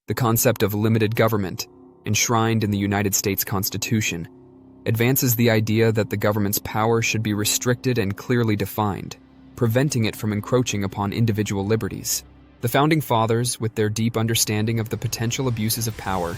The concept of limited government, enshrined in the United States Constitution, advances the idea that the government's power should be restricted and clearly defined, preventing it from encroaching upon individual liberties. The Founding Fathers, with their deep understanding of the potential abuses of power,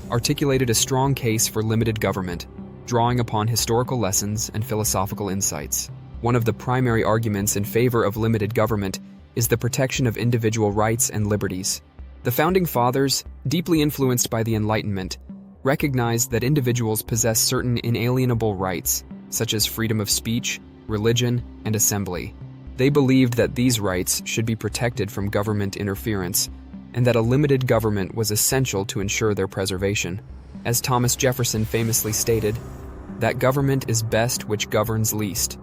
articulated a strong case for limited government, drawing upon historical lessons and philosophical insights. One of the primary arguments in favor of limited government is the protection of individual rights and liberties. The Founding Fathers, deeply influenced by the Enlightenment, recognized that individuals possess certain inalienable rights, such as freedom of speech, religion, and assembly. They believed that these rights should be protected from government interference, and that a limited government was essential to ensure their preservation. As Thomas Jefferson famously stated, that government is best which governs least.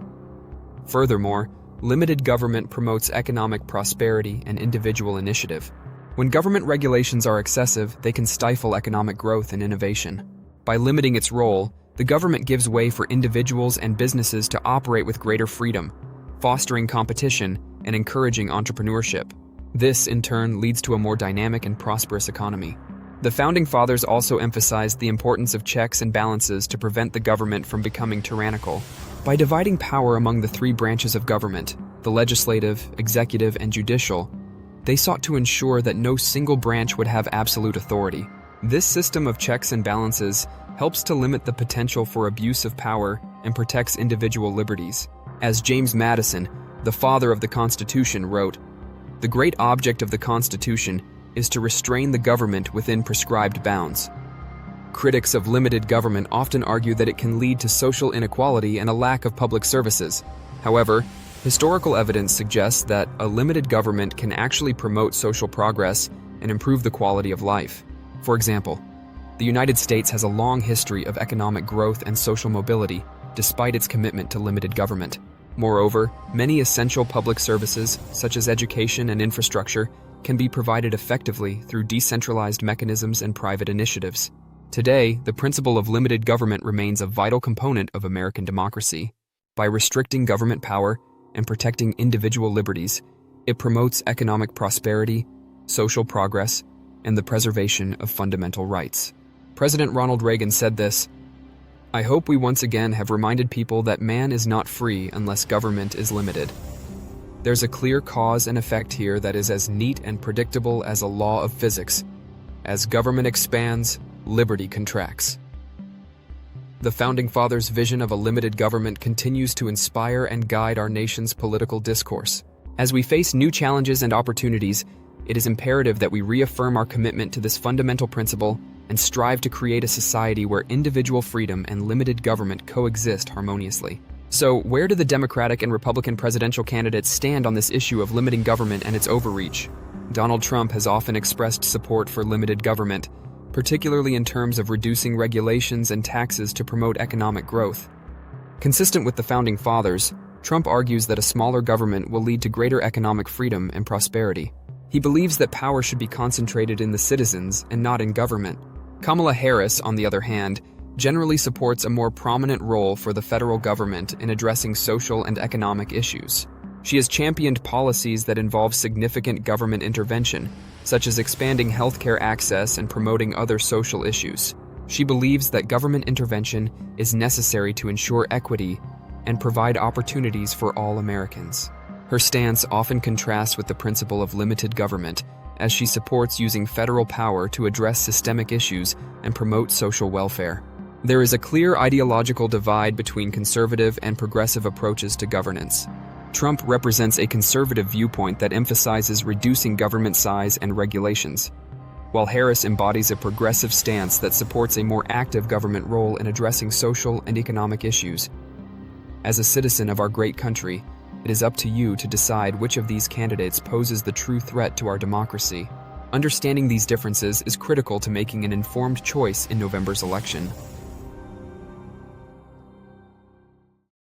Furthermore, limited government promotes economic prosperity and individual initiative. When government regulations are excessive, they can stifle economic growth and innovation. By limiting its role, the government gives way for individuals and businesses to operate with greater freedom, fostering competition and encouraging entrepreneurship. This, in turn, leads to a more dynamic and prosperous economy. The Founding Fathers also emphasized the importance of checks and balances to prevent the government from becoming tyrannical. By dividing power among the three branches of government, the legislative, executive, and judicial, they sought to ensure that no single branch would have absolute authority. This system of checks and balances helps to limit the potential for abuse of power and protects individual liberties. As James Madison, the father of the Constitution, wrote, "The great object of the Constitution is to restrain the government within prescribed bounds." Critics of limited government often argue that it can lead to social inequality and a lack of public services. However, historical evidence suggests that a limited government can actually promote social progress and improve the quality of life. For example, the United States has a long history of economic growth and social mobility, despite its commitment to limited government. Moreover, many essential public services, such as education and infrastructure, can be provided effectively through decentralized mechanisms and private initiatives. Today, the principle of limited government remains a vital component of American democracy. By restricting government power and protecting individual liberties, it promotes economic prosperity, social progress, and the preservation of fundamental rights. President Ronald Reagan said this, "I hope we once again have reminded people that man is not free unless government is limited. There's a clear cause and effect here that is as neat and predictable as a law of physics. As government expands, liberty contracts." The Founding Fathers' vision of a limited government continues to inspire and guide our nation's political discourse. As we face new challenges and opportunities, it is imperative that we reaffirm our commitment to this fundamental principle and strive to create a society where individual freedom and limited government coexist harmoniously. So, where do the Democratic and Republican presidential candidates stand on this issue of limiting government and its overreach? Donald Trump has often expressed support for limited government, particularly in terms of reducing regulations and taxes to promote economic growth. Consistent with the Founding Fathers, Trump argues that a smaller government will lead to greater economic freedom and prosperity. He believes that power should be concentrated in the citizens and not in government. Kamala Harris, on the other hand, generally supports a more prominent role for the federal government in addressing social and economic issues. She has championed policies that involve significant government intervention, such as expanding healthcare access and promoting other social issues. She believes that government intervention is necessary to ensure equity and provide opportunities for all Americans. Her stance often contrasts with the principle of limited government, as she supports using federal power to address systemic issues and promote social welfare. There is a clear ideological divide between conservative and progressive approaches to governance. Trump represents a conservative viewpoint that emphasizes reducing government size and regulations, while Harris embodies a progressive stance that supports a more active government role in addressing social and economic issues. As a citizen of our great country, it is up to you to decide which of these candidates poses the true threat to our democracy. Understanding these differences is critical to making an informed choice in November's election.